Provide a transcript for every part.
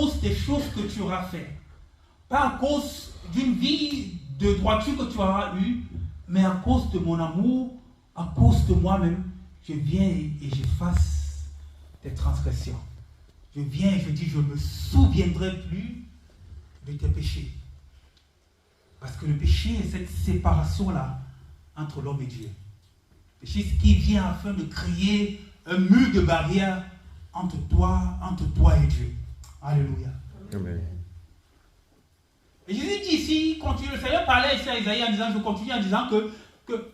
cause des choses que tu auras fait, pas à cause d'une vie de droiture que tu auras eue, mais à cause de mon amour, à cause de moi-même, je viens et j'efface tes transgressions. Je viens et je dis, je ne me souviendrai plus de tes péchés. Parce que le péché est cette séparation-là entre l'homme et Dieu. Le péché, c'est qui vient afin de créer un mur de barrière entre toi et Dieu. Alléluia. Amen. Et Jésus dit ici, continue, le Seigneur parlait ici à Isaïe en disant, je continue en disant que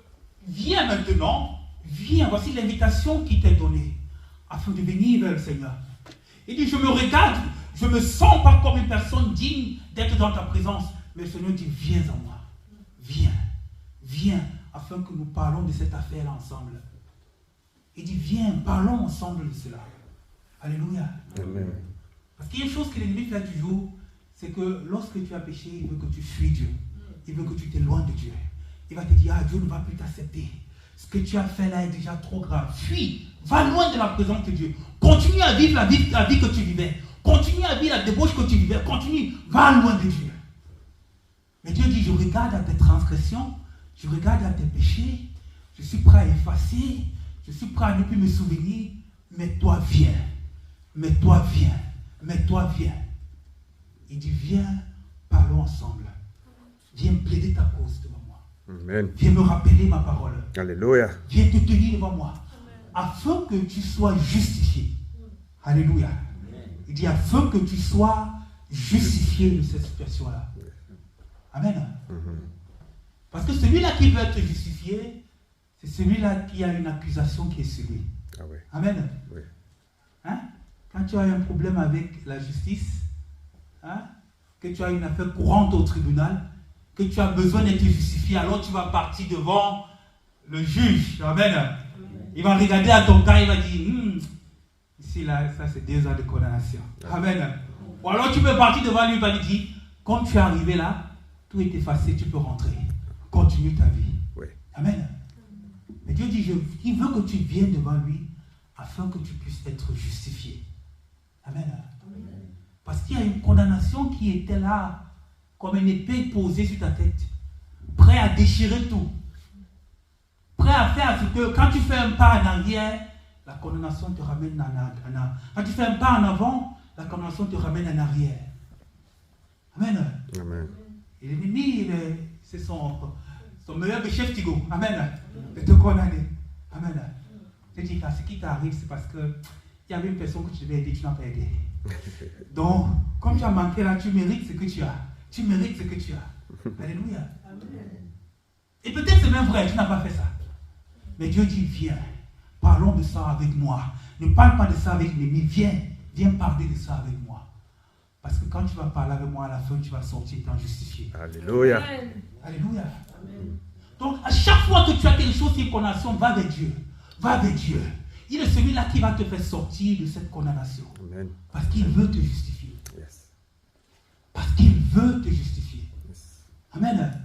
viens maintenant, viens, voici l'invitation qui t'est donnée, afin de venir vers le Seigneur. Il dit, je me regarde, je ne me sens pas comme une personne digne d'être dans ta présence, mais le Seigneur dit, viens en moi, viens, afin que nous parlons de cette affaire ensemble. Il dit, viens, parlons ensemble de cela. Alléluia. Amen. Parce qu'il y a une chose que l'ennemi fait toujours, c'est que lorsque tu as péché, il veut que tu fuis Dieu. Il veut que tu t'éloignes de Dieu. Il va te dire, ah, Dieu ne va plus t'accepter. Ce que tu as fait là est déjà trop grave. Fuis, va loin de la présence de Dieu. Continue à vivre la vie que tu vivais. Continue à vivre la débauche que tu vivais. Continue, va loin de Dieu. Mais Dieu dit, je regarde à tes transgressions, je regarde à tes péchés, je suis prêt à effacer, je suis prêt à ne plus me souvenir, mais toi viens. Mais toi viens. Mais toi viens. Il dit, viens, parlons ensemble. Viens plaider ta cause devant moi. Amen. Viens me rappeler ma parole. Alléluia. Viens te tenir devant moi. Afin que tu sois justifié. Alléluia. Il dit, afin que tu sois justifié de cette situation-là. Amen. Parce que celui-là qui veut être justifié, c'est celui-là qui a une accusation qui est sur lui. Ah oui. Amen. Oui. Hein? Quand tu as un problème avec la justice, hein? Que tu as une affaire courante au tribunal, que tu as besoin d'être justifié, alors tu vas partir devant le juge. Amen. Il va regarder à ton cas, il va dire, ici, là, ça c'est 2 ans de condamnation. Amen. Ou alors tu peux partir devant lui, il va lui dire, comme tu es arrivé là, tout est effacé, tu peux rentrer. Continue ta vie. Oui. Amen. Mais Dieu dit, il veut que tu viennes devant lui afin que tu puisses être justifié. Amen. Parce qu'il y a une condamnation qui était là, comme une épée posée sur ta tête, prêt à déchirer tout. Prêt à faire ce que, quand tu fais un pas en arrière, la condamnation te ramène en arrière. Quand tu fais un pas en avant, la condamnation te ramène en arrière. Amen. Amen. Et l'ennemi, c'est son meilleur chef Tigo. Amen. De te condamner. Amen. Je dis, ce qui t'arrive, c'est parce que il y avait une personne que tu devais aider, tu n'as pas aidé. Donc, comme tu as manqué là, tu mérites ce que tu as. Tu mérites ce que tu as. Alléluia. Et peut-être c'est même vrai, tu n'as pas fait ça. Mais Dieu dit, viens, parlons de ça avec moi. Ne parle pas de ça avec l'ennemi, viens parler de ça avec moi. Parce que quand tu vas parler avec moi, à la fin, tu vas sortir étant justifié. Alléluia. Alléluia. Amen. Donc, à chaque fois que tu as quelque chose, une condamnation, va vers Dieu. Va vers Dieu. Il est celui-là qui va te faire sortir de cette condamnation. Amen. Parce qu'il veut te justifier. Yes. Parce qu'il veut te justifier. Yes. Amen.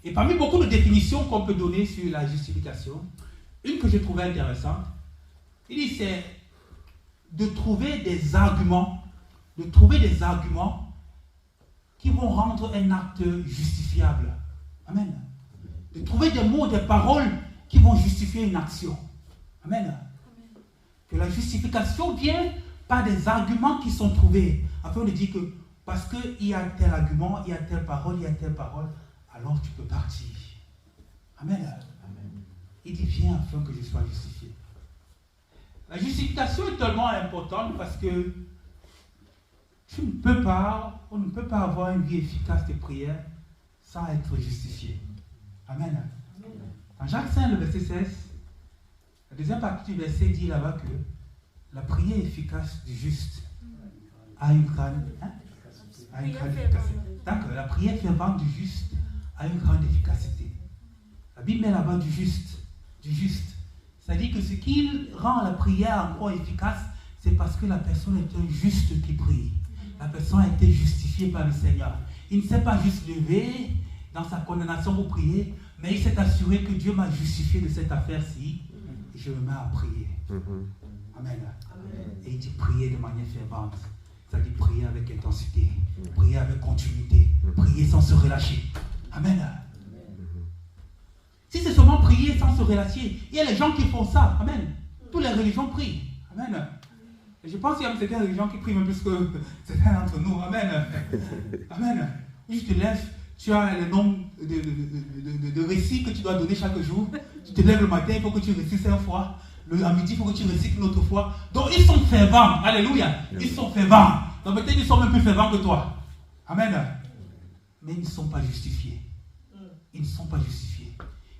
Et parmi beaucoup de définitions qu'on peut donner sur la justification, une que j'ai trouvée intéressante, il dit c'est de trouver des arguments qui vont rendre un acte justifiable. Amen. De trouver des mots, des paroles qui vont justifier une action. Amen. Que la justification vient par des arguments qui sont trouvés, afin de dire que parce qu'il y a tel argument, il y a telle parole, alors tu peux partir. Amen. Il dit, viens afin que je sois justifié. La justification est tellement importante parce que tu ne peux pas, on ne peut pas avoir une vie efficace de prière sans être justifié. Amen. Dans Jacques 5, le verset 16, la deuxième partie du verset dit là-bas que la prière efficace du juste a une grande efficacité. D'accord, la prière fervente du juste a une grande efficacité. La Bible met là-bas du juste. C'est-à-dire que ce qui rend la prière encore efficace, c'est parce que la personne est un juste qui prie. La personne a été justifiée par le Seigneur. Il ne s'est pas juste levé dans sa condamnation pour prier, mais il s'est assuré que Dieu m'a justifié de cette affaire-ci et je me mets à prier. Amen. Et il dit prier de manière fervente. C'est-à-dire prier avec continuité. Prier sans se relâcher. Amen. Si c'est seulement prier sans se relâcher, il y a les gens qui font ça. Amen. Toutes les religions prient. Amen. Et je pense qu'il y a certaines religions qui prient même plus que certains d'entre nous. Amen. Amen. Tu te lèves, tu as le nombre de récits que tu dois donner chaque jour. Tu te lèves le matin, il faut que tu récites 5 fois. À midi, il faut que tu récites une autre fois. Donc ils sont fervents. Alléluia. Ils sont fervents. Donc peut-être ils sont même plus fervents que toi. Amen. Mais ils ne sont pas justifiés. Ils ne sont pas justifiés.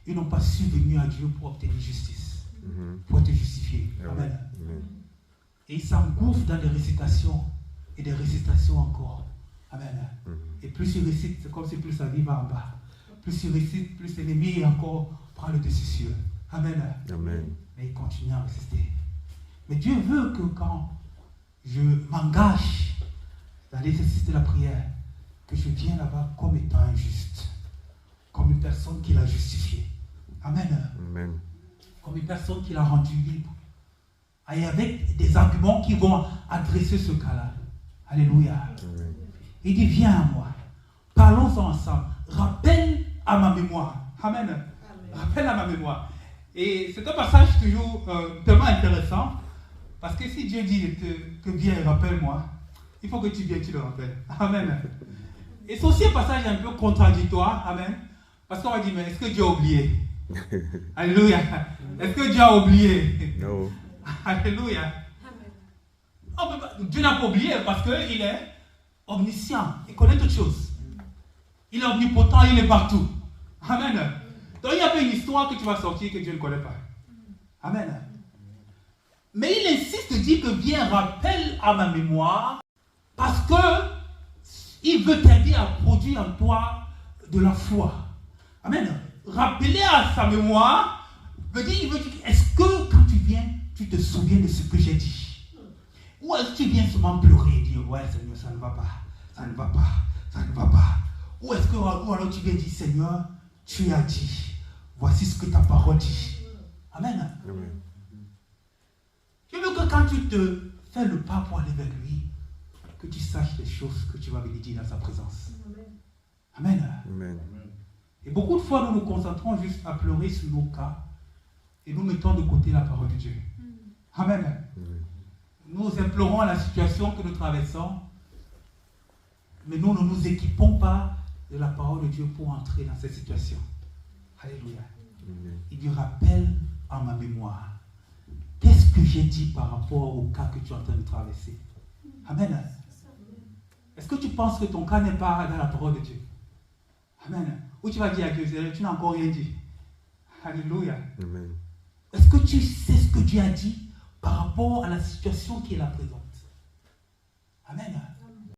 Ils n'ont pas su venir à Dieu pour obtenir justice. Pour être justifiés. Amen. Et ils s'engouffrent dans des récitations. Et des récitations encore. Amen. Et plus ils récitent, c'est comme si plus sa vie va en bas. Plus ils récitent, plus l'ennemi encore prend le dessus sur eux. Amen. Amen. Mais ils continuent à résister. Mais Dieu veut que quand je m'engage dans l'exercice de la prière, que je vienne là-bas comme étant injuste. Comme une personne qui l'a justifié. Amen. Amen. Comme une personne qui l'a rendu libre. Et avec des arguments qui vont adresser ce cas-là. Alléluia. Amen. Il dit, viens à moi. Parlons ensemble. Rappelle à ma mémoire. Amen. Amen. Rappelle à ma mémoire. Et c'est un passage toujours tellement intéressant. Parce que si Dieu dit que viens et rappelle-moi, il faut que tu viennes, tu le rappelles. Amen. Et c'est aussi un passage un peu contradictoire. Amen. Parce qu'on va dire, mais est-ce que Dieu a oublié? Alléluia. Est-ce que Dieu a oublié? No. Alléluia. Dieu n'a pas oublié parce qu'il est omniscient. Il connaît toutes choses. Il est omnipotent, il est partout. Amen. Donc il y a pas une histoire que tu vas sortir que Dieu ne connaît pas. Amen. Mais il insiste de dire que viens, rappelle à ma mémoire parce que il veut t'aider à produire en toi de la foi. Amen. Rappeler à sa mémoire veut dire, il veut dire, est-ce que quand tu viens, tu te souviens de ce que j'ai dit? Ou est-ce que tu viens seulement pleurer et dire, ouais Seigneur, ça ne va pas, ça ne va pas, ça ne va pas? Ou est-ce que, ou alors tu viens dire, Seigneur, tu as dit, voici ce que ta parole dit. Amen. Amen. Je veux que quand tu te fais le pas pour aller vers lui, que tu saches les choses que tu vas lui dire dans sa présence. Amen. Amen. Et beaucoup de fois, nous nous concentrons juste à pleurer sur nos cas et nous mettons de côté la parole de Dieu. Amen. Nous implorons la situation que nous traversons, mais nous ne nous équipons pas de la parole de Dieu pour entrer dans cette situation. Alléluia. Il dit, rappelle en ma mémoire. Qu'est-ce que j'ai dit par rapport au cas que tu es en train de traverser? Amen. Est-ce que tu penses que ton cas n'est pas dans la parole de Dieu? Amen. Ou tu vas dire à Dieu, tu n'as encore rien dit. Alléluia. Amen. Est-ce que tu sais ce que Dieu a dit par rapport à la situation qui est la présente? Amen.